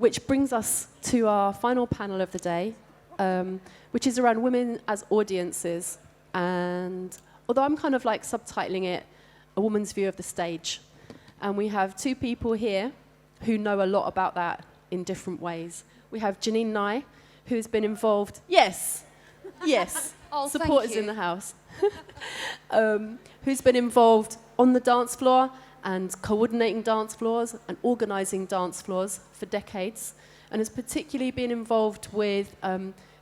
which brings us to our final panel of the day, which is around women as audiences. And although I'm kind of like subtitling it, A Woman's View of the Stage. And we have two people here who know a lot about that in different ways. We have Janine Neye, who's been involved, yes, Oh, supporters in the house, who's been involved on the dance floor and coordinating dance floors and organising dance floors for decades, and has particularly been involved with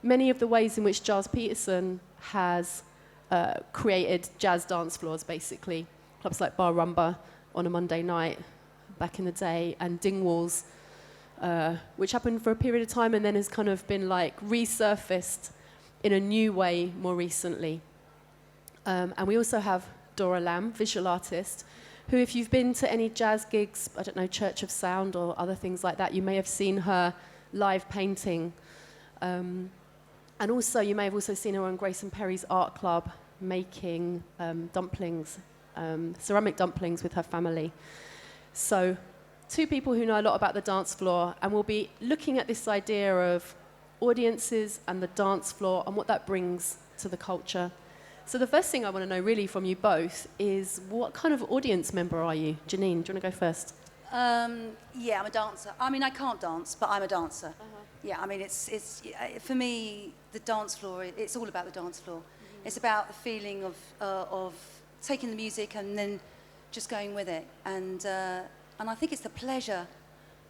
many of the ways in which Giles Peterson has created jazz dance floors, basically. Clubs like Bar Rumba on a Monday night back in the day, and Dingwalls, which happened for a period of time and then has kind of been like resurfaced in a new way more recently. And we also have Dora Lam, visual artist, who, if you've been to any jazz gigs, I don't know, Church of Sound or other things like that, you may have seen her live painting. And also, you may have also seen her on Grace and Perry's art club making dumplings, ceramic dumplings with her family. So, two people who know a lot about the dance floor, and we'll be looking at this idea of audiences and the dance floor and what that brings to the culture. So the first thing I want to know really from you both is, what kind of audience member are you? Janine, do you want to go first? Yeah, I'm a dancer. I mean, I can't dance, but I'm a dancer. Uh-huh. Yeah, I mean, it's for me, the dance floor, it's all about the dance floor. Mm-hmm. It's about the feeling of taking the music and then just going with it. And I think it's the pleasure.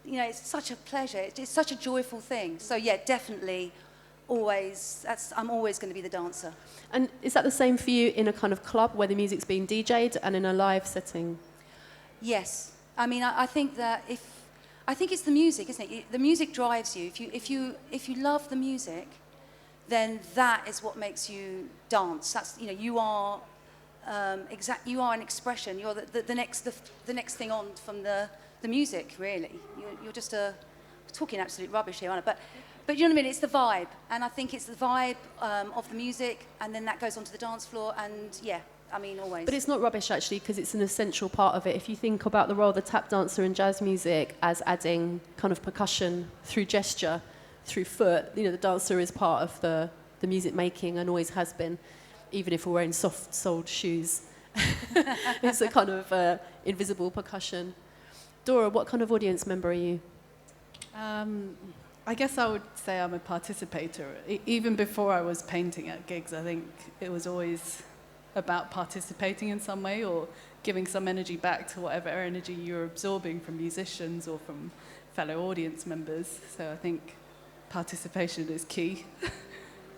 You know, it's such a pleasure. It's such a joyful thing. So yeah, definitely, I'm always going to be the dancer. And is that the same for you in a kind of club where the music's being DJ'd and in a live setting? Yes. I mean, I think that I think it's the music, isn't it? The music drives you. If you love the music, then that is what makes you dance. That's, you know, you are you are an expression. You're the next thing on from the music, really. You're just talking absolute rubbish here, aren't I? But you know what I mean? It's the vibe, and I think it's the vibe of the music, and then that goes onto the dance floor, and yeah, I mean, always. But it's not rubbish, actually, because it's an essential part of it. If you think about the role of the tap dancer in jazz music as adding kind of percussion through gesture, through foot, you know, the dancer is part of the music making and always has been, even if we're wearing soft-soled shoes. It's a kind of invisible percussion. Dora, what kind of audience member are you? I guess I would say I'm a participator. Even before I was painting at gigs, I think it was always about participating in some way or giving some energy back to whatever energy you're absorbing from musicians or from fellow audience members. So I think participation is key.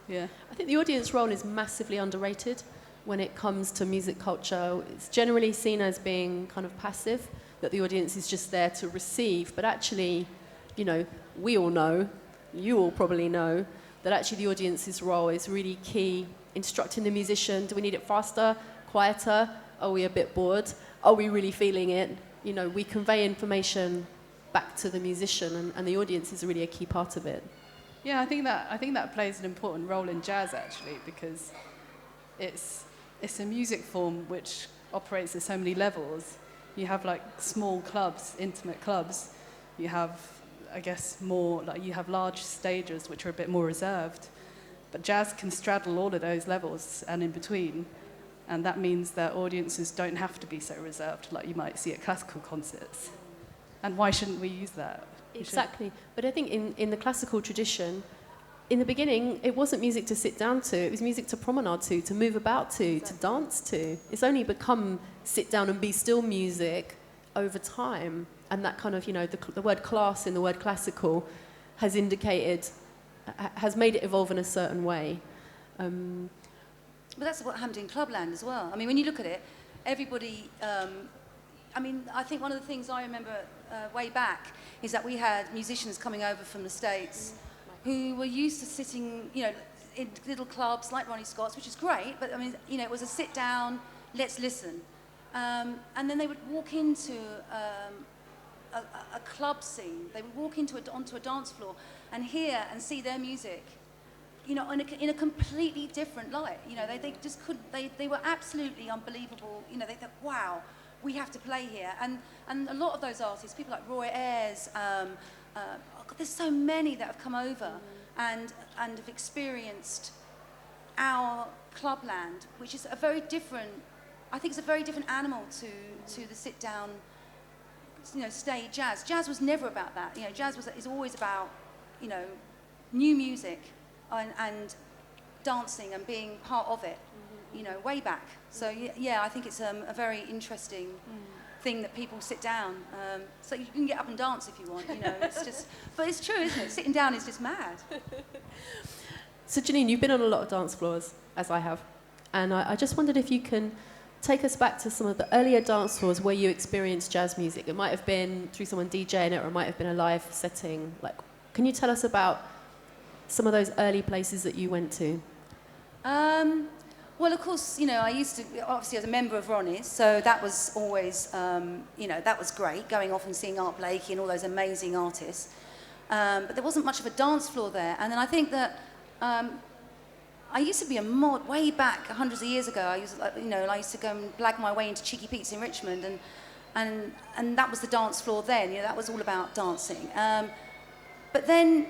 Yeah. I think the audience role is massively underrated when it comes to music culture. It's generally seen as being kind of passive, that the audience is just there to receive, but actually, you know, we all know, you all probably know, that actually the audience's role is really key. Instructing the musician, do we need it faster, quieter? Are we a bit bored? Are we really feeling it? You know, we convey information back to the musician, and the audience is really a key part of it. Yeah, I think that plays an important role in jazz, actually, because it's a music form which operates at so many levels. You have like small clubs, intimate clubs. You have, I guess, more like you have large stages which are a bit more reserved. But jazz can straddle all of those levels and in between. And that means that audiences don't have to be so reserved like you might see at classical concerts. And why shouldn't we use that? Exactly. But I think in the classical tradition, in the beginning, it wasn't music to sit down to. It was music to promenade to move about to dance to. It's only become sit down and be still music over time. And that kind of, you know, the word class in the word classical has made it evolve in a certain way. But that's what happened in Clubland as well. I mean, when you look at it, everybody... I mean, I think one of the things I remember way back is that we had musicians coming over from the States who were used to sitting, you know, in little clubs like Ronnie Scott's, which is great, but I mean, you know, it was a sit down, let's listen. And then they would walk into a club scene. They would walk onto a dance floor and hear and see their music, you know, in a completely different light. You know, they just couldn't. They were absolutely unbelievable. You know, they thought, wow, we have to play here. And a lot of those artists, people like Roy Ayers, God, there's so many that have come over and have experienced our clubland, which is a very different, I think it's a very different animal to the sit-down, stage jazz. Jazz was never about that. Jazz is always about, new music and dancing and being part of it, way back. So yeah, I think it's a very interesting thing that people sit down. So you can get up and dance if you want, it's just, but it's true, isn't it? Sitting down is just mad. So Janine, you've been on a lot of dance floors, as I have, and I just wondered if you can take us back to some of the earlier dance floors where you experienced jazz music. It might have been through someone DJing it, or it might have been a live setting. Can you tell us about some of those early places that you went to? Well, of course, I used to, obviously, as a member of Ronnie's, so that was always, that was great, going off and seeing Art Blakey and all those amazing artists. But there wasn't much of a dance floor there. And then I think that I used to be a mod way back, hundreds of years ago. I used to go and blag my way into Cheeky Pete's in Richmond, and that was the dance floor then. That was all about dancing. But then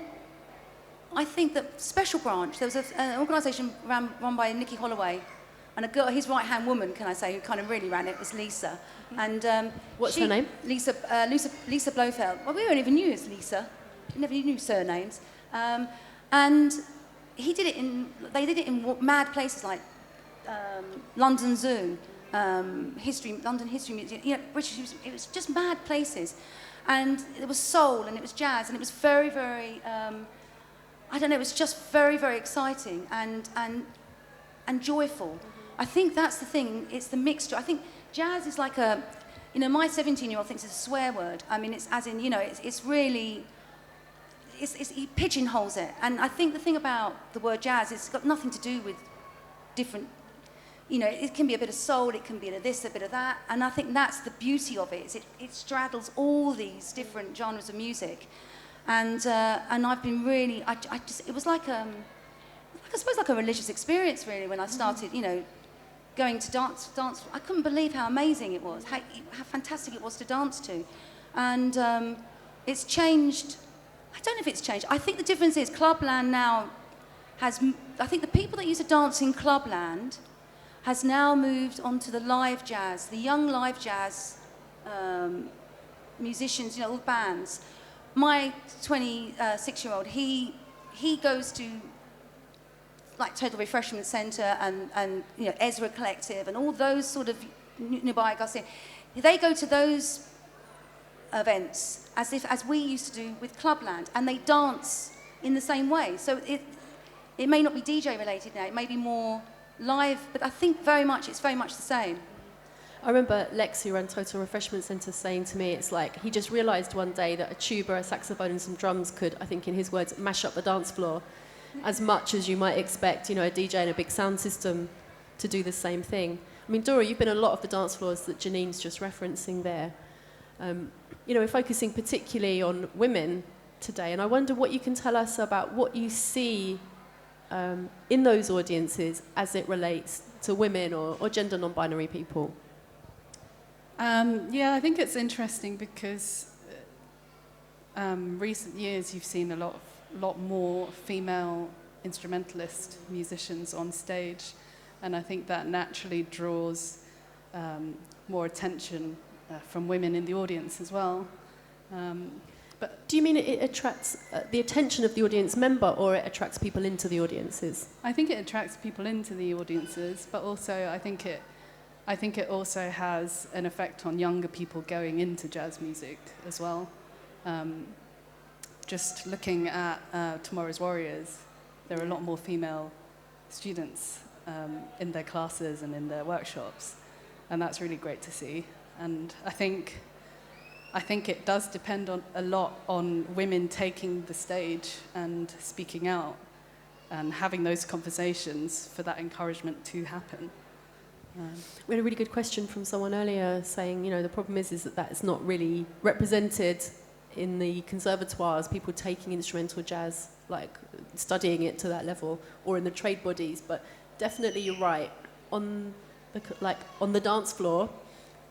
I think that Special Branch, there was an organisation run by Nicky Holloway, and a girl, his right-hand woman, can I say, who kind of really ran it, was Lisa. And what's her name? Lisa Blofeld. Well, we weren't even knew as Lisa. We never knew surnames. And they did it in mad places like London Zoo, London History Museum, British Museum. It was just mad places. And there was soul and it was jazz and it was very, very, it was just very, very exciting and joyful. I think that's the thing, it's the mixture. I think jazz is like my 17-year-old thinks it's a swear word. I mean, it's as in, it's really, he pigeonholes it. And I think the thing about the word jazz, it's got nothing to do with different, it can be a bit of soul, it can be a bit of this, a bit of that. And I think that's the beauty of it, is it straddles all these different genres of music. And I've been really, it was like, I suppose like a religious experience really when I started, going to dance. I couldn't believe how amazing it was, how fantastic it was to dance to. And it's changed. I don't know if it's changed. I think the difference is Clubland now I think the people that used to dance in Clubland has now moved on to the live jazz, the young live jazz musicians, all bands. My 26-year-old, he goes to like Total Refreshment Centre and Ezra Collective and all those sort of Nubai Garcia. They go to those events as we used to do with Clubland, and they dance in the same way. So it may not be DJ related now, it may be more live, but I think it's very much the same. I remember Lex, who ran Total Refreshment Centre, saying to me, it's like he just realised one day that a tuba, a saxophone and some drums could, I think in his words, mash up the dance floor as much as you might expect, a DJ and a big sound system to do the same thing. I mean, Dora, you've been on a lot of the dance floors that Janine's just referencing there. We're focusing particularly on women today, and I wonder what you can tell us about what you see in those audiences as it relates to women or gender non-binary people. I think it's interesting because recent years you've seen a lot more female instrumentalist musicians on stage, and I think that naturally draws more attention from women in the audience as well. But do you mean it attracts the attention of the audience member, or it attracts people into the audiences? I think it attracts people into the audiences, but also I think it also has an effect on younger people going into jazz music as well. Just looking at Tomorrow's Warriors, there are a lot more female students in their classes and in their workshops, and that's really great to see. And I think it does depend a lot on women taking the stage and speaking out and having those conversations for that encouragement to happen. We had a really good question from someone earlier saying, the problem is that it's not really represented in the conservatoires, people taking instrumental jazz, like studying it to that level, or in the trade bodies. But definitely you're right. On the dance floor,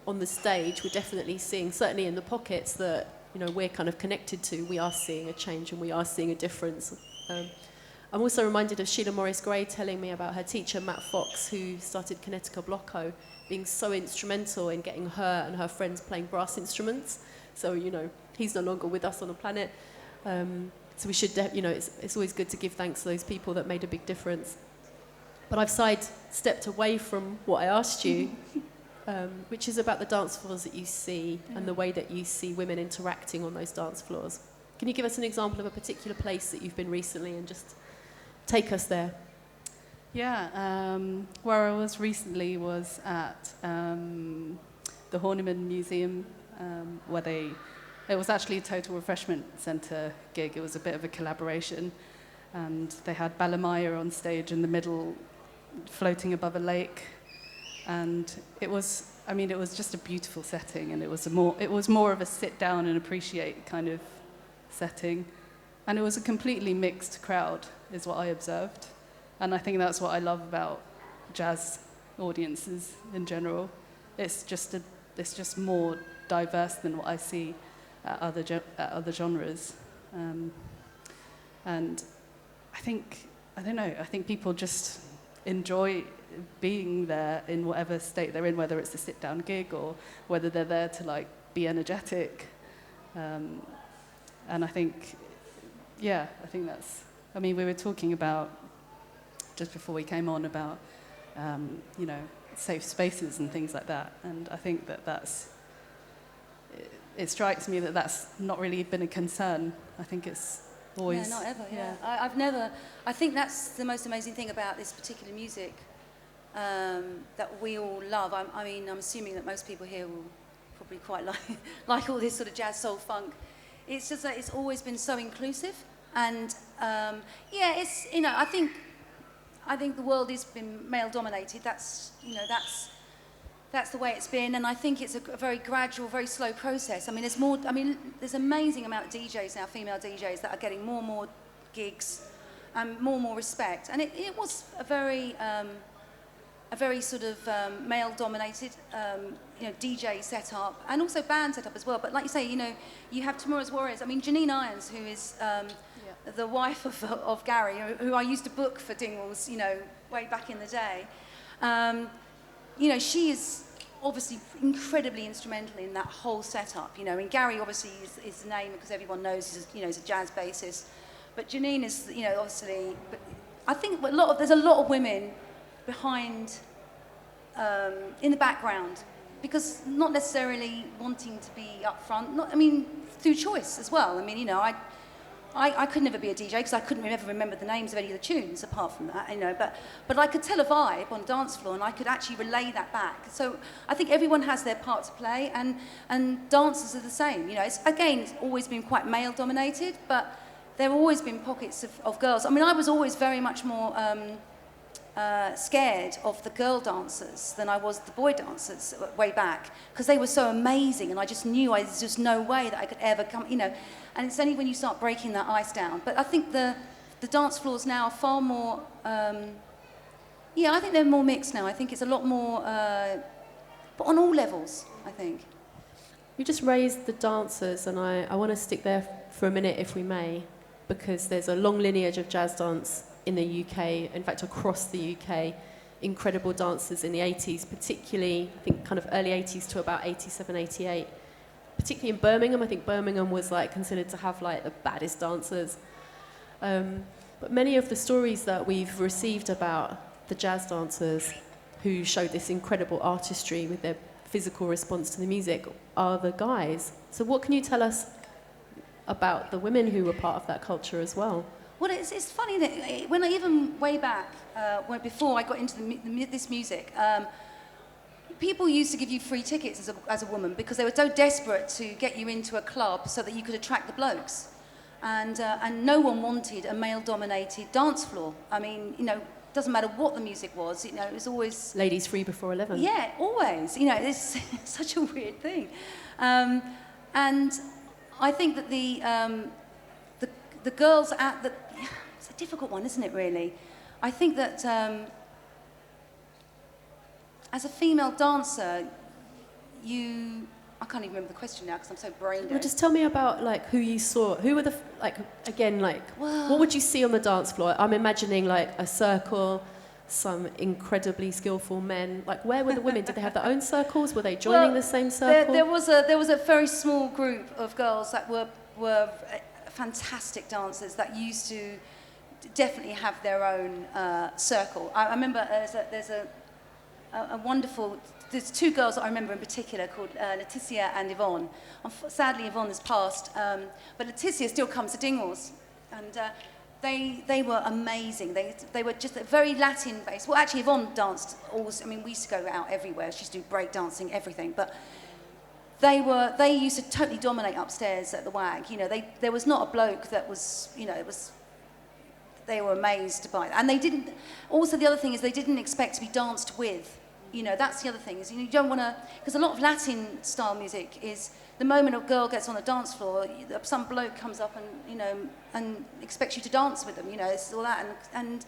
on the stage, we're definitely seeing, certainly in the pockets that we're kind of connected to, we are seeing a change and we are seeing a difference. I'm also reminded of Sheila Morris Gray telling me about her teacher, Matt Fox, who started Connecticut Blocko, being so instrumental in getting her and her friends playing brass instruments. So, he's no longer with us on the planet. So we should, it's always good to give thanks to those people that made a big difference. But I've sidestepped away from what I asked you, which is about the dance floors that you see and the way that you see women interacting on those dance floors. Can you give us an example of a particular place that you've been recently and just take us there? Yeah, where I was recently was at the Horniman Museum, where it was actually a total refreshment centre gig. It was a bit of a collaboration, and they had Balamaya on stage in the middle, floating above a lake, and it was just a beautiful setting, and it was more of a sit down and appreciate kind of setting, and it was a completely mixed crowd, is what I observed, and I think that's what I love about jazz audiences in general. It's just more diverse than what I see at other genres, and I think people just enjoy being there in whatever state they're in, whether it's a sit-down gig or whether they're there to be energetic, and I think that's. I mean, we were talking about just before we came on about safe spaces and things like that, and I think that's. It strikes me that that's not really been a concern. I think it's always... Yeah, not ever, yeah. I think that's the most amazing thing about this particular music that we all love. I'm assuming that most people here will probably quite like all this sort of jazz, soul, funk. It's just that it's always been so inclusive. And, it's, I think the world has been male-dominated. That's the way it's been, and I think it's a very gradual, very slow process. There's an amazing amount of DJs now, female DJs, that are getting more and more gigs and more respect. And it was a very sort of male-dominated, DJ setup, and also band setup as well. But like you say, you have Tomorrow's Warriors. Janine Neye, who is the wife of Gary, who I used to book for Dingwalls, way back in the day. She is obviously incredibly instrumental in that whole setup. And Gary obviously is the name because everyone knows he's a jazz bassist. But Janine is, obviously. But I think there's a lot of women behind, in the background, because not necessarily wanting to be up front. Through choice as well. I could never be a DJ because I couldn't ever remember the names of any of the tunes apart from that, but I could tell a vibe on dance floor and I could actually relay that back. So I think everyone has their part to play, and dancers are the same. It's always been quite male dominated, but there have always been pockets of girls. I was always very much more scared of the girl dancers than I was the boy dancers way back, because they were so amazing, and I just knew there's just no way that I could ever come, and it's only when you start breaking that ice down. But I think the dance floors now are far more, I think they're more mixed now. I think it's a lot more, but on all levels, I think. You just raised the dancers, and I want to stick there for a minute, if we may, because there's a long lineage of jazz dance in the UK, in fact across the UK, incredible dancers in the 80s, particularly I think kind of early 80s to about 87, 88, particularly in Birmingham. I think Birmingham was considered to have the baddest dancers. But many of the stories that we've received about the jazz dancers who showed this incredible artistry with their physical response to the music are the guys. So what can you tell us about the women who were part of that culture as well? Well, it's funny that when even way back, before I got into this music, people used to give you free tickets as a woman because they were so desperate to get you into a club so that you could attract the blokes. And no one wanted a male-dominated dance floor. Doesn't matter what the music was, it was always... Ladies free before 11. Yeah, always. It's such a weird thing. And I think that the girls at the... It's a difficult one, isn't it, really? I think that as a female dancer, I can't even remember the question now because I'm so brain dead. Well, just tell me about like who you saw. Who were the like again like Well, what would you see on the dance floor? I'm imagining like a circle, some incredibly skillful men. Like where were the women? Did they have their own circles? Were they joining the same circle? There was a very small group of girls that were fantastic dancers that used to definitely have their own circle. I remember there's a wonderful. There's two girls that I remember in particular called Letitia and Yvonne. Sadly, Yvonne has passed, but Letitia still comes to Dingwalls, and they were amazing. They were just very Latin based. Well, actually, Yvonne danced always. I mean, we used to go out everywhere. She used to do break dancing, everything. But they used to totally dominate upstairs at the WAG. You know, there was not a bloke that was, you know, it was. They were amazed by it, and they didn't. Also, the other thing is they didn't expect to be danced with. You know, that's the other thing, is you don't want to, because a lot of Latin style music is the moment a girl gets on the dance floor, some bloke comes up and, you know, and expects you to dance with them, you know, it's all that, and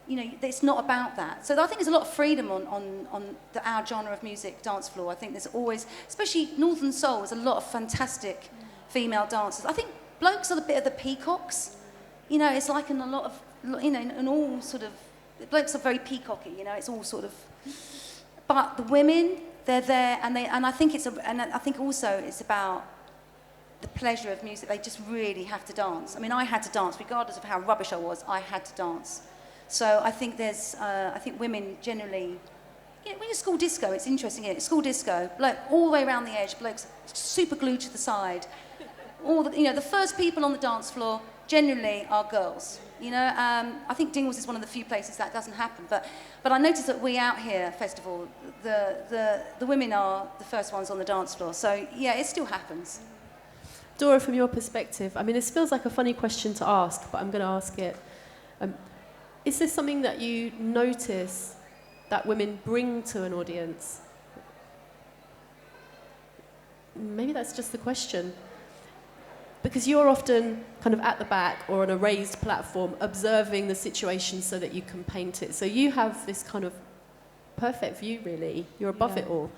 you know, it's not about that. So I think there's a lot of freedom on our genre of music, dance floor. I think there's always, especially Northern Soul, there's a lot of fantastic female dancers. I think blokes are a bit of the peacocks, you know, it's like in a lot of, you know, in all sort of, blokes are very peacocky, you know, it's all sort of. But the women, they're there, and I think I think also it's about the pleasure of music. They just really have to dance. I mean, I had to dance, regardless of how rubbish I was. I had to dance. So I think I think women generally, you know, when you're school disco, it's interesting. Isn't it? School disco, like all the way around the edge, blokes super glued to the side. You know, the first people on the dance floor generally are girls. You know, I think Dingwalls is one of the few places that doesn't happen. But I noticed that We Out Here festival, the women are the first ones on the dance floor. So yeah, it still happens. Dora, from your perspective, I mean, this feels like a funny question to ask, but I'm going to ask it. Is this something that you notice that women bring to an audience? Maybe that's just the question. Because you're often kind of at the back or on a raised platform observing the situation so that you can paint it. So you have this kind of perfect view, really. You're above it all.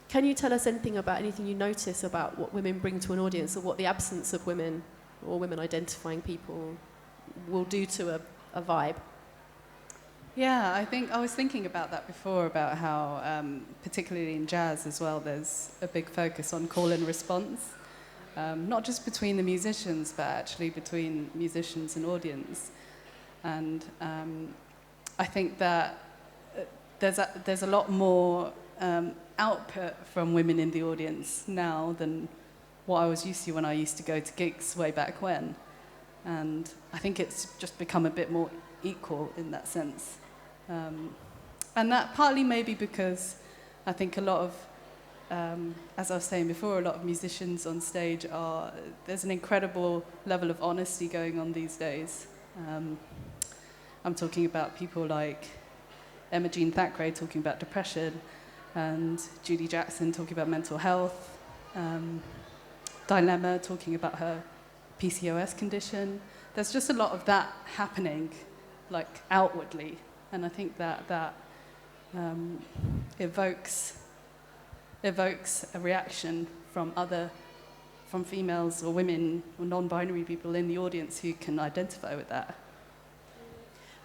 Can you tell us anything about anything you notice about what women bring to an audience, or what the absence of women or women identifying people will do to a vibe? Yeah, I think I was thinking about that before, about how, particularly in jazz as well, there's a big focus on call and response. Not just between the musicians, but actually between musicians and audience. And I think that there's a lot more output from women in the audience now than what I was used to when I used to go to gigs way back when. And I think it's just become a bit more equal in that sense. And that partly maybe because I think a lot of, as I was saying before, a lot of musicians on stage there's an incredible level of honesty going on these days. I'm talking about people like Emma Jean Thackeray talking about depression, and Judy Jackson talking about mental health, Dilemma talking about her PCOS condition. There's just a lot of that happening, like outwardly, and I think that evokes a reaction from females or women or non-binary people in the audience who can identify with that.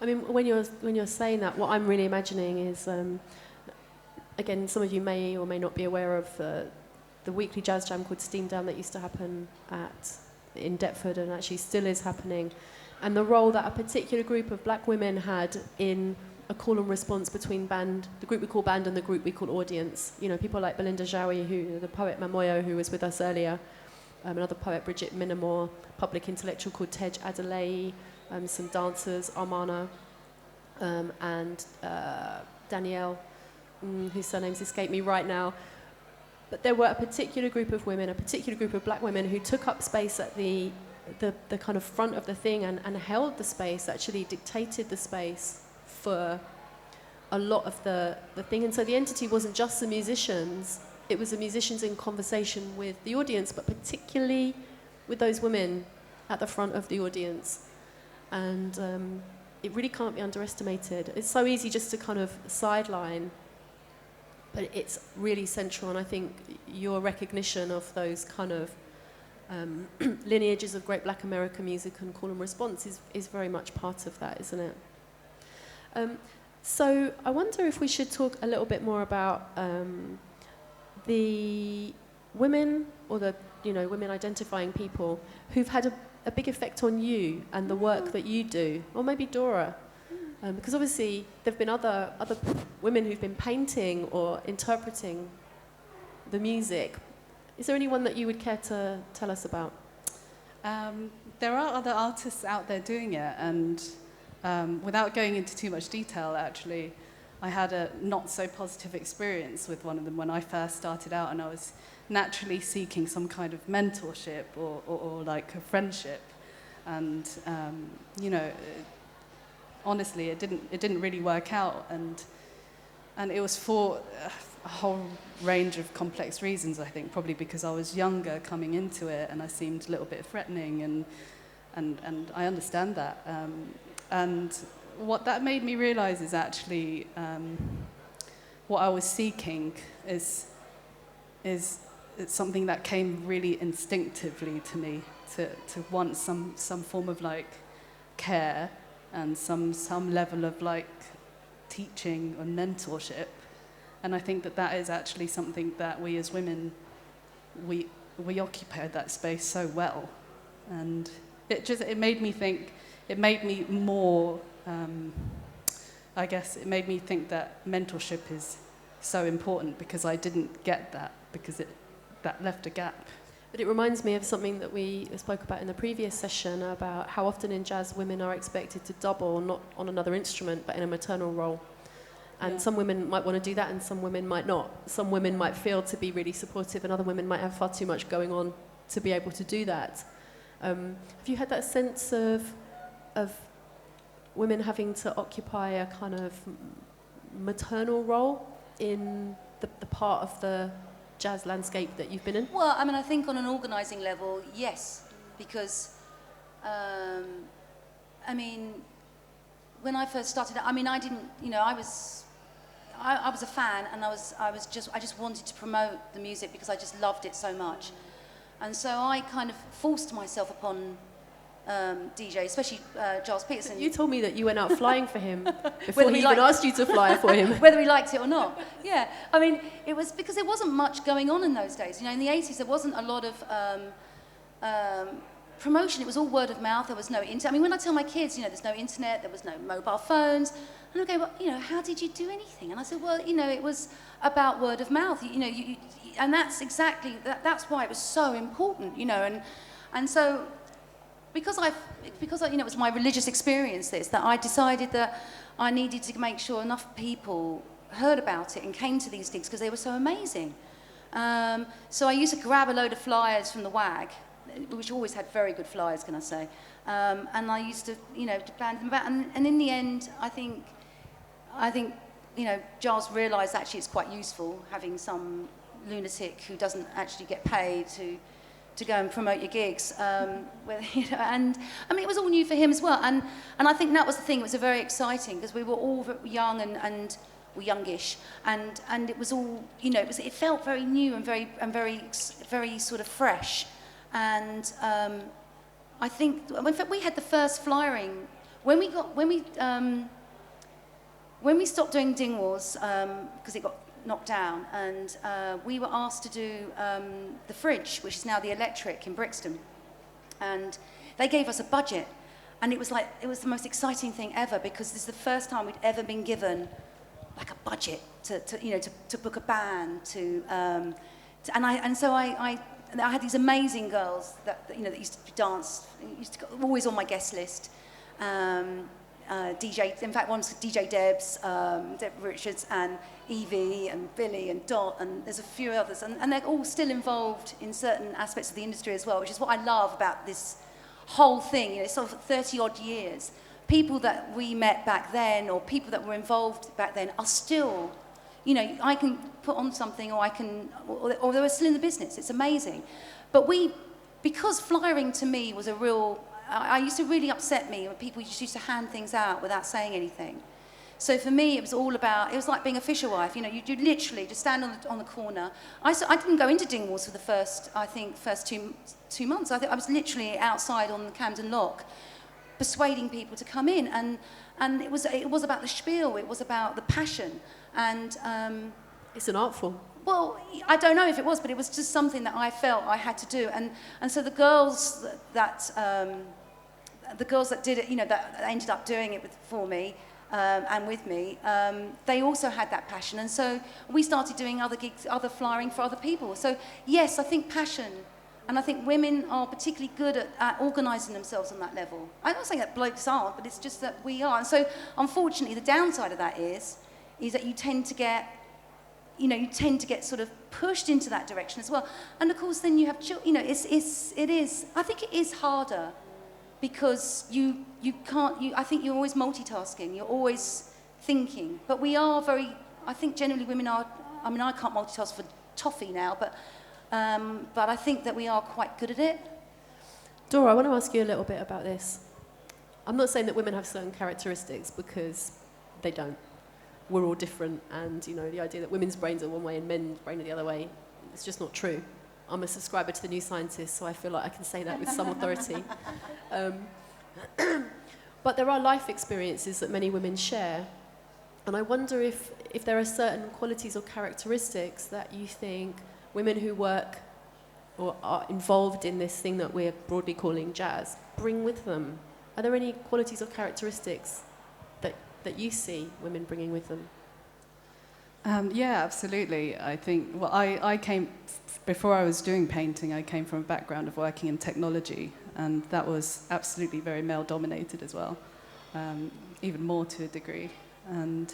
I mean, when you're saying that, what I'm really imagining is, again, some of you may or may not be aware of the weekly jazz jam called Steam Down that used to happen in Deptford and actually still is happening, and the role that a particular group of black women had in a call and response between the group we call band and the group we call audience. You know, people like Belinda Jawi, the poet Mamoyo, who was with us earlier, another poet, Bridget Minamore, public intellectual called Tej Adelaide, some dancers, Armana, and Danielle, whose surnames escape me right now. But there were a particular group of women, a particular group of black women who took up space at the kind of front of the thing and held the space, actually dictated the space for a lot of the thing. And so the entity wasn't just the musicians, it was the musicians in conversation with the audience, but particularly with those women at the front of the audience. And it really can't be underestimated. It's so easy just to kind of sideline but it's really central, and I think your recognition of those kind of lineages of great black American music and call and response is very much part of that, isn't it? So I wonder if we should talk a little bit more about the women, or the women identifying people who've had a big effect on you and the work that you do, or maybe Dora, because obviously there've been other women who've been painting or interpreting the music. Is there anyone that you would care to tell us about? There are other artists out there doing it, and without going into too much detail, actually, I had a not so positive experience with one of them when I first started out, and I was naturally seeking some kind of mentorship or like a friendship, and honestly, it didn't really work out, and it was for a whole range of complex reasons. I think probably because I was younger coming into it, and I seemed a little bit threatening, and I understand that. And what that made me realize is actually what I was seeking is it's something that came really instinctively to me, to want some form of like care and some level of like teaching or mentorship. And I think that is actually something that we as women, we occupy that space so well. And it made me think, it made me more, I guess it made me think that mentorship is so important, because I didn't get that, because that left a gap. But it reminds me of something that we spoke about in the previous session, about how often in jazz women are expected to double, not on another instrument, but in a maternal role. And some women might want to do that, and some women might not. Some women might feel to be really supportive, and other women might have far too much going on to be able to do that. Have you had that sense of women having to occupy a kind of maternal role in the part of the jazz landscape that you've been in? Well, I mean, I think on an organising level, yes, because, I mean, when I first started, I mean, I didn't, I was a fan, and I just wanted to promote the music because I just loved it so much, and so I kind of forced myself upon DJ, especially Giles Peterson. You told me that you went out flying for him before he even asked you to fly for him. Whether he liked it or not. Yeah, I mean, it was because there wasn't much going on in those days. In the 80s, there wasn't a lot of promotion. It was all word of mouth. There was no internet. I mean, when I tell my kids, there's no internet, there was no mobile phones, and they go, well, how did you do anything? And I said, well, it was about word of mouth. And that's exactly that's why it was so important. And so. Because it was my religious experience that I decided that I needed to make sure enough people heard about it and came to these gigs because they were so amazing. So I used to grab a load of flyers from the WAG, which always had very good flyers, can I say? And I used to, to band them about. And in the end, I think, Giles realised actually it's quite useful having some lunatic who doesn't actually get paid to go and promote your gigs, and I mean it was all new for him as well, and I think that was the thing. It was very exciting because we were all young and were youngish, and it was all it felt very new and very sort of fresh, and I think in fact we had the first flyering when we stopped doing Dingwalls because it got knocked down, and we were asked to do the Fridge, which is now the Electric in Brixton, and they gave us a budget, and it was the most exciting thing ever, because this is the first time we'd ever been given like a budget to book a band and so I had these amazing girls that used to dance, always on my guest list. DJ, in fact, one's DJ Debs, Deb Richards, and Evie, and Billy, and Dot, and there's a few others, and they're all still involved in certain aspects of the industry as well, which is what I love about this whole thing. It's sort of 30-odd years. People that we met back then, or people that were involved back then, are still, I can put on something, or they were still in the business. It's amazing. But because flyering to me was a real, I used to really upset me when people just used to hand things out without saying anything. So for me, it was all about, it was like being a fisherwife. You know, you literally just stand on the corner. I didn't go into Dingwalls for the first 2 months. I was literally outside on the Camden Lock, persuading people to come in. And it was about the spiel, it was about the passion. And it's an art form. well, I don't know if it was, but it was just something that I felt I had to do. And so the girls that did it, you know, that ended up doing it for me and with me, they also had that passion. And so we started doing other gigs, other flying for other people. So yes, I think passion, and I think women are particularly good at organising themselves on that level. I'm not saying that blokes aren't, but it's just that we are. And so unfortunately, the downside of that is that you tend to get sort of pushed into that direction as well. And of course, then you have children. You know, I think it is harder because you can't. I think you're always multitasking. You're always thinking. But we are very. I think generally women are. I mean, I can't multitask for toffee now, but I think that we are quite good at it. Dora, I want to ask you a little bit about this. I'm not saying that women have certain characteristics, because they don't. We're all different, and you know, the idea that women's brains are one way and men's brains are the other way, it's just not true. I'm a subscriber to the New Scientist, so I feel like I can say that with some authority. But there are life experiences that many women share, and I wonder if there are certain qualities or characteristics that you think women who work or are involved in this thing that we're broadly calling jazz bring with them. Are there any qualities or characteristics that you see women bringing with them? Yeah, absolutely. I think, well, I came, before I was doing painting, I came from a background of working in technology, and that was absolutely very male-dominated as well, even more to a degree. And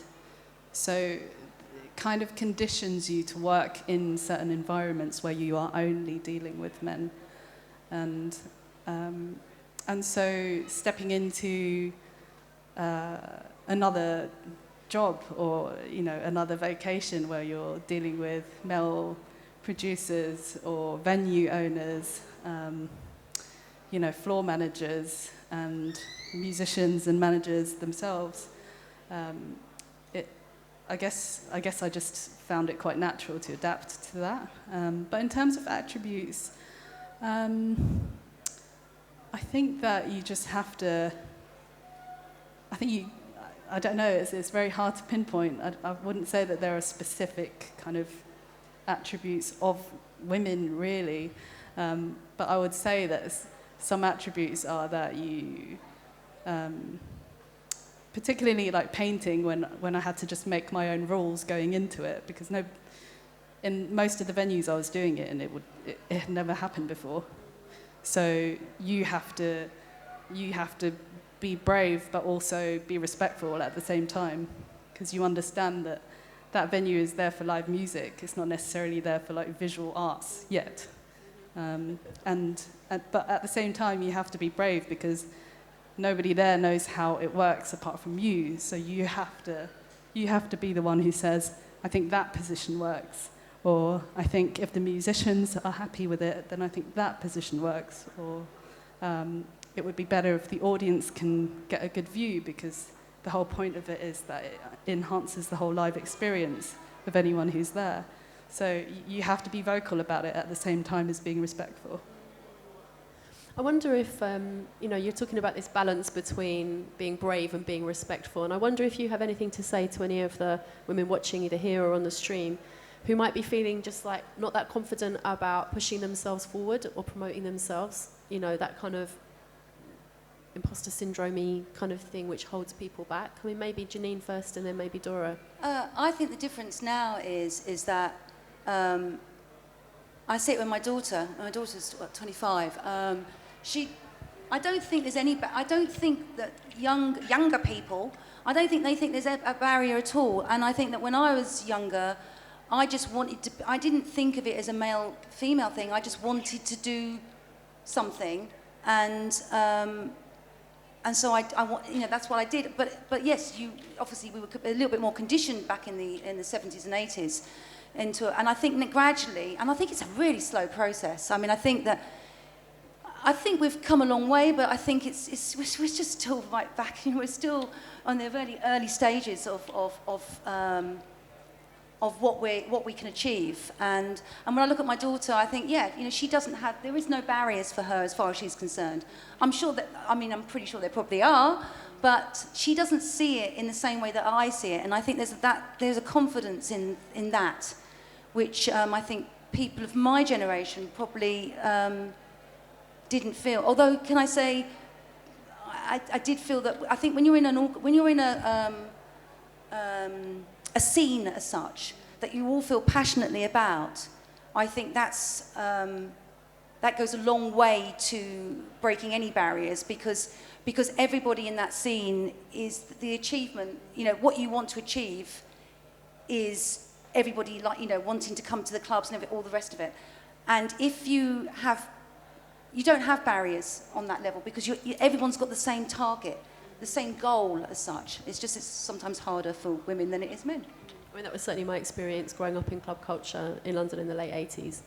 so it kind of conditions you to work in certain environments where you are only dealing with men. And so stepping into another job, or you know, another vocation where you're dealing with male producers or venue owners, you know, floor managers and musicians and managers themselves, I guess I just found it quite natural to adapt to that. But in terms of attributes, I think that you just have to. I don't know, it's very hard to pinpoint. I wouldn't say that there are specific kind of attributes of women, really. But I would say that some attributes are that you, particularly like painting, when I had to just make my own rules going into it, because in most of the venues I was doing it, and it had never happened before. So you have to be brave, but also be respectful at the same time, because you understand that that venue is there for live music. It's not necessarily there for like visual arts yet. But at the same time, you have to be brave, because nobody there knows how it works apart from you. So you have to be the one who says, I think that position works, or I think if the musicians are happy with it, then I think that position works, or it would be better if the audience can get a good view, because the whole point of it is that it enhances the whole live experience of anyone who's there. So you have to be vocal about it at the same time as being respectful. I wonder if, you know, you're talking about this balance between being brave and being respectful, and I wonder if you have anything to say to any of the women watching either here or on the stream who might be feeling just like not that confident about pushing themselves forward or promoting themselves, you know, that kind of imposter syndrome-y kind of thing which holds people back. I mean, maybe Janine first and then maybe Dora. I think the difference now is that I see it with my daughter. My daughter's 25. I don't think there's any. I don't think that younger people. I don't think they think there's a barrier at all. And I think that when I was younger, I just wanted to. I didn't think of it as a male-female thing. I just wanted to do something, and so I you know, that's what I did. But yes, obviously we were a little bit more conditioned back in the 70s and 80s into it. And I think that gradually, and I think it's a really slow process. I mean, I think that I think we've come a long way, but I think we're just still right back. You know, we're still on the very early stages of what we can achieve. And when I look at my daughter, I think, yeah, you know, there is no barriers for her as far as she's concerned. I'm pretty sure there probably are, but she doesn't see it in the same way that I see it. And I think there's a confidence in that, which I think people of my generation probably didn't feel. Although, can I say, I did feel that. I think when you're in a scene as such that you all feel passionately about, I think that goes a long way to breaking any barriers, because everybody in that scene is the achievement. You know, what you want to achieve is everybody, like, you know, wanting to come to the clubs and all the rest of it. And if you don't have barriers on that level, because everyone's got the same target, the same goal as such. It's sometimes harder for women than it is men. I mean, that was certainly my experience growing up in club culture in London in the late 80s.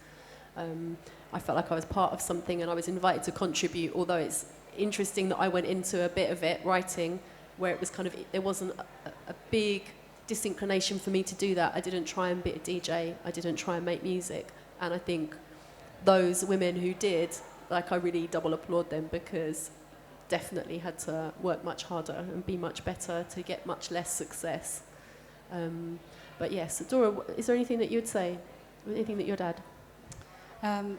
I felt like I was part of something and I was invited to contribute, although it's interesting that I went into a bit of it, writing, where it was kind of, there wasn't a big disinclination for me to do that. I didn't try and be a DJ. I didn't try and make music. And I think those women who did, like, I really double applaud them, because definitely had to work much harder and be much better to get much less success. But yes, Dora, is there anything that you'd say? Anything that you'd add?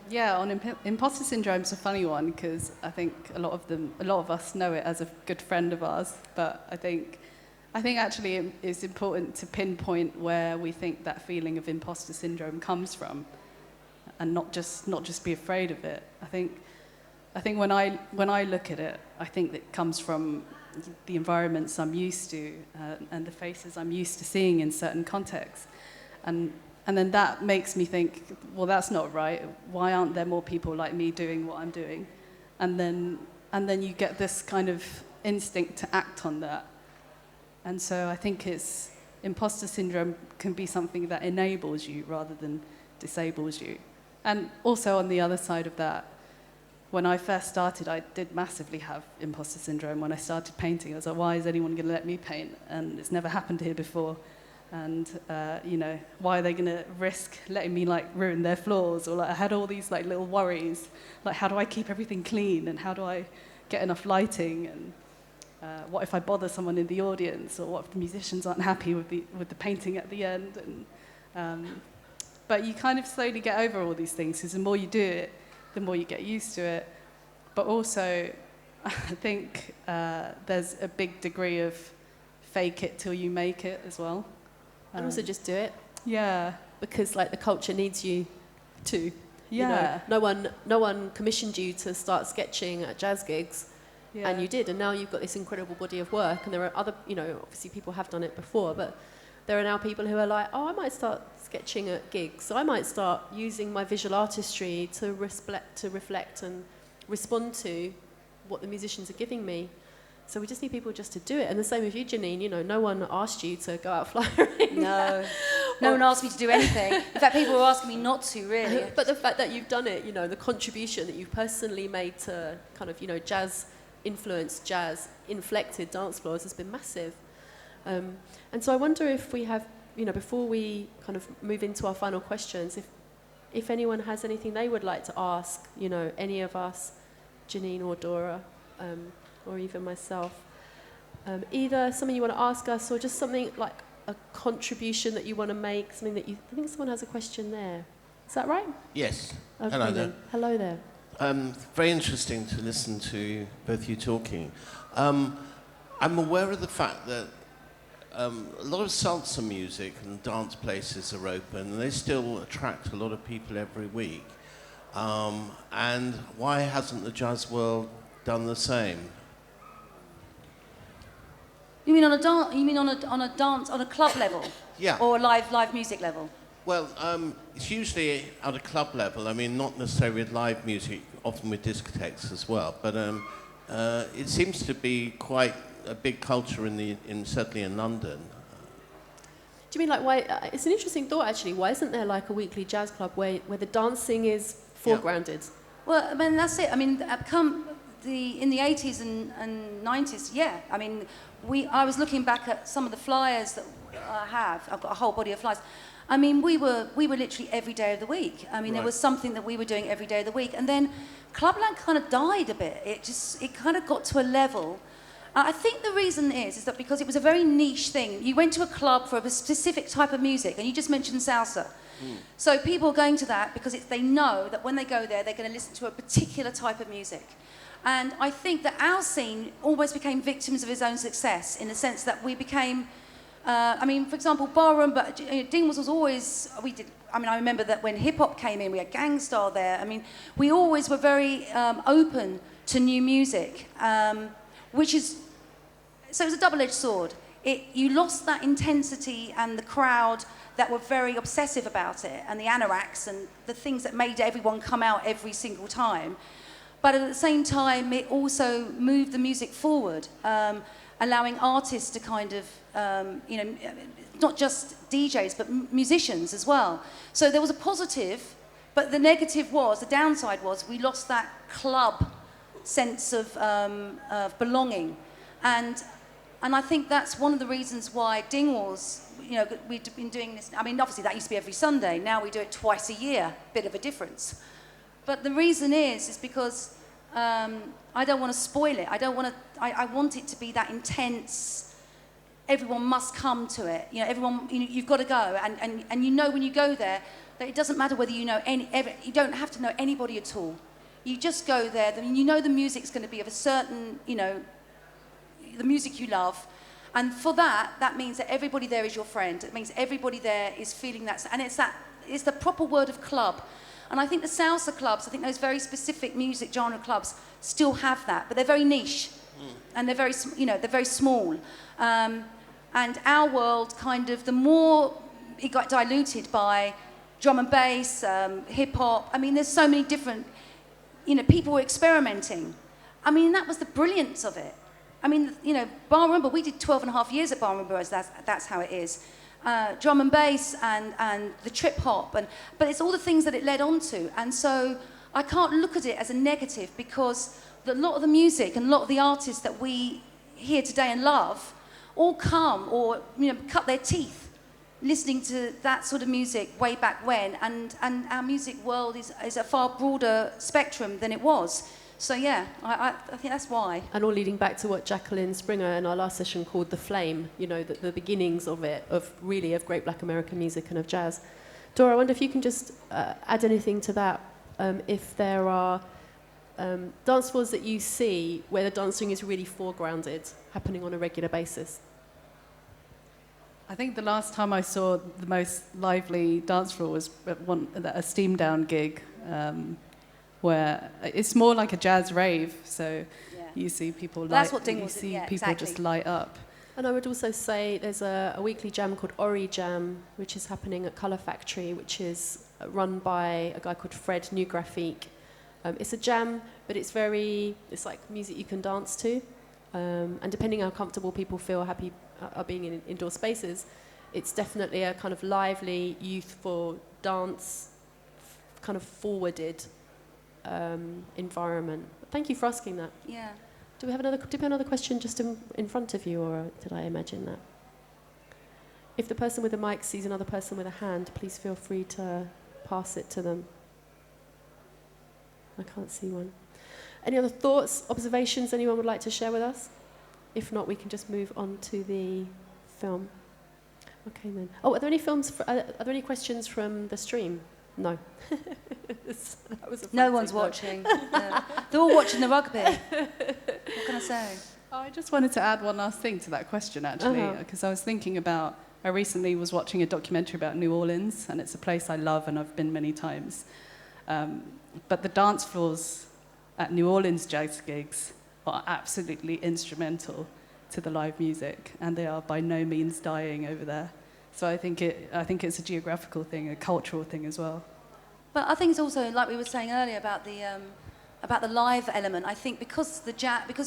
Yeah, on imposter syndrome's a funny one, because I think a lot of us know it as a good friend of ours. But I think actually it's important to pinpoint where we think that feeling of imposter syndrome comes from, and not just be afraid of it. I think when I look at it, I think it comes from the environments I'm used to and the faces I'm used to seeing in certain contexts, and then that makes me think, well, that's not right. Why aren't there more people like me doing what I'm doing? And then you get this kind of instinct to act on that. And so I think imposter syndrome can be something that enables you rather than disables you. And also on the other side of that, when I first started, I did massively have imposter syndrome. When I started painting, I was like, why is anyone going to let me paint? And it's never happened here before. And, you know, why are they going to risk letting me, like, ruin their floors? Or, like, I had all these, like, little worries. Like, how do I keep everything clean? And how do I get enough lighting? And what if I bother someone in the audience? Or what if the musicians aren't happy with the painting at the end? And but you kind of slowly get over all these things, because the more you do it, the more you get used to it. But also, I think there's a big degree of fake it till you make it as well. And also just do it. Yeah. Because, like, the culture needs you to. Yeah. You know, no one commissioned you to start sketching at jazz gigs, and you did. And now you've got this incredible body of work. And there are other, you know, obviously people have done it before, but there are now people who are like, oh, I might start sketching at gigs. So I might start using my visual artistry to reflect and respond to what the musicians are giving me. So we just need people just to do it. And the same with you, Janine. You know, no one asked you to go out flyering. No. No one asked me to do anything. In fact, people were asking me not to, really. But the fact that you've done it, you know, the contribution that you've personally made to kind of, you know, jazz-influenced, jazz-inflected dance floors has been massive. And so I wonder if we have, you know, before we kind of move into our final questions, if anyone has anything they would like to ask, you know, any of us, Janine or Dora, or even myself. Either something you want to ask us, or just something like a contribution that you want to make, something that I think someone has a question there. Is that right? Yes. Okay, Hello there. Hello there. Very interesting to listen to both you talking. I'm aware of the fact that a lot of salsa music and dance places are open, and they still attract a lot of people every week. And why hasn't the jazz world done the same? You mean on a club level? Yeah. Or a live music level? Well, it's usually at a club level. I mean, not necessarily with live music, often with discotheques as well. But it seems to be quite a big culture certainly in London. Do you mean like why? It's an interesting thought actually. Why isn't there like a weekly jazz club where the dancing is foregrounded? Well, I mean, that's it. I mean, in the 80s and 90s, yeah. I mean, I was looking back at some of the flyers that I have. I've got a whole body of flyers. I mean, we were literally every day of the week. I mean, There was something that we were doing every day of the week. And then Clubland kind of died a bit. It kind of got to a level. I think the reason is that because it was a very niche thing. You went to a club for a specific type of music, and you just mentioned salsa. So people are going to that because they know that when they go there, they're going to listen to a particular type of music. And I think that our scene almost became victims of its own success in the sense that we became, I mean, for example, barroomba, Dingwalls was always, I remember that when hip-hop came in, we had Gang Starr there. I mean, we always were very open to new music, which is, so it was a double-edged sword. You lost that intensity and the crowd that were very obsessive about it, and the anoraks and the things that made everyone come out every single time. But at the same time, it also moved the music forward, allowing artists to kind of, not just DJs, but musicians as well. So there was a positive, but the downside was we lost that club sense of belonging. And I think that's one of the reasons why Dingwalls, we've been doing this. I mean, obviously that used to be every Sunday. Now we do it twice a year, bit of a difference. But the reason is because I don't want to spoil it. I want it to be that intense. Everyone must come to it. Everyone. You've got to go, and when you go there, that it doesn't matter whether you know you don't have to know anybody at all. You just go there. The music's going to be of a certain, the music you love. And for that means that everybody there is your friend. It means everybody there is feeling that, and it's the proper word of club. And I think the salsa clubs, I think those very specific music genre clubs still have that, but they're very niche, and they're very, they're very small. And our world kind of, the more it got diluted by drum and bass, hip hop. I mean, there's so many different, people were experimenting. I mean, that was the brilliance of it. I mean, barroomba, we did 12 and a half years at barroomba, that's how it is. Drum and bass and the trip hop, but it's all the things that it led on to. And so I can't look at it as a negative because a lot of the music and a lot of the artists that we hear today and love all come or cut their teeth listening to that sort of music way back when. And our music world is a far broader spectrum than it was. So yeah, I think that's why. And all leading back to what Jacqueline Springer in our last session called the flame, the beginnings of it, of great black American music and of jazz. Dora, I wonder if you can just add anything to that, if there are dance floors that you see where the dancing is really foregrounded, happening on a regular basis. I think the last time I saw the most lively dance floor was at a Steam Down gig, where it's more like a jazz rave, so you see people just light up. And I would also say there's a weekly jam called Ori Jam, which is happening at Colour Factory, which is run by a guy called Fred New Graphique. It's a jam, but it's like music you can dance to, and depending how comfortable people feel happy are being in indoor spaces, it's definitely a kind of lively, youthful dance, kind of forwarded environment. Thank you for asking that. Yeah. Do we have another question just in front of you, or did I imagine that? If the person with the mic sees another person with a hand, please feel free to pass it to them. I can't see one. Any other thoughts, observations anyone would like to share with us? If not, we can just move on to the film. Okay then. Oh, are there any questions from the stream? No. That was no one's watching. They're all watching the rugby. What can I say? I just wanted to add one last thing to that question, actually, because I was thinking about, I recently was watching a documentary about New Orleans, and it's a place I love and I've been many times. But the dance floors at New Orleans jazz gigs are absolutely instrumental to the live music, and they are by no means dying over there. So I think it's a geographical thing, a cultural thing as well. But I think it's also, like we were saying earlier about the live element. I think because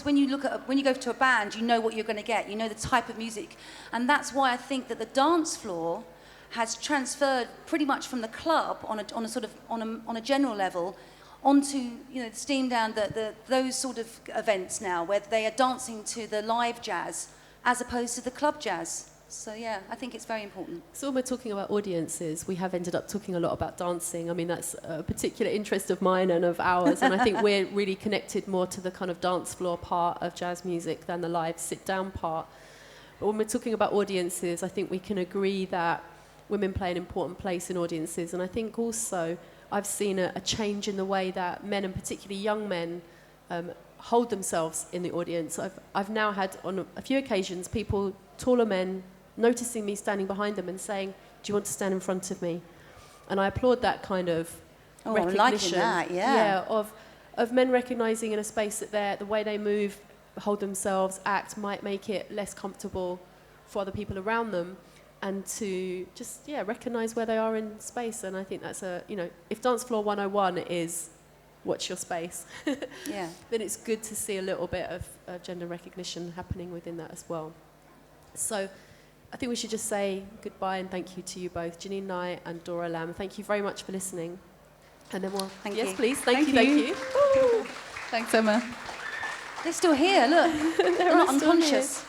when you go to a band, you know what you're going to get. You know the type of music, and that's why I think that the dance floor has transferred pretty much from the club on a general level onto, you know, steam down those sort of events now where they are dancing to the live jazz as opposed to the club jazz. So yeah, I think it's very important. So when we're talking about audiences, we have ended up talking a lot about dancing. I mean, that's a particular interest of mine and of ours, and I think we're really connected more to the kind of dance floor part of jazz music than the live sit-down part. But when we're talking about audiences, I think we can agree that women play an important place in audiences, and I think also I've seen a change in the way that men, and particularly young men, hold themselves in the audience. I've now had, on a few occasions, people, taller men, noticing me standing behind them and saying, "Do you want to stand in front of me?" And I applaud that kind of recognition. I'm liking that, yeah. Of men recognising in a space that the way they move, hold themselves, act, might make it less comfortable for other people around them, and to just, recognise where they are in space. And I think that's if Dance Floor 101 is watch your space, Yeah. then it's good to see a little bit of gender recognition happening within that as well. So I think we should just say goodbye and thank you to you both, Janine Neye and Dora Lam. Thank you very much for listening. And then we'll... Thank yes, you. please. Thank you. Thanks, Emma. They're still here, look. They're not still unconscious. here.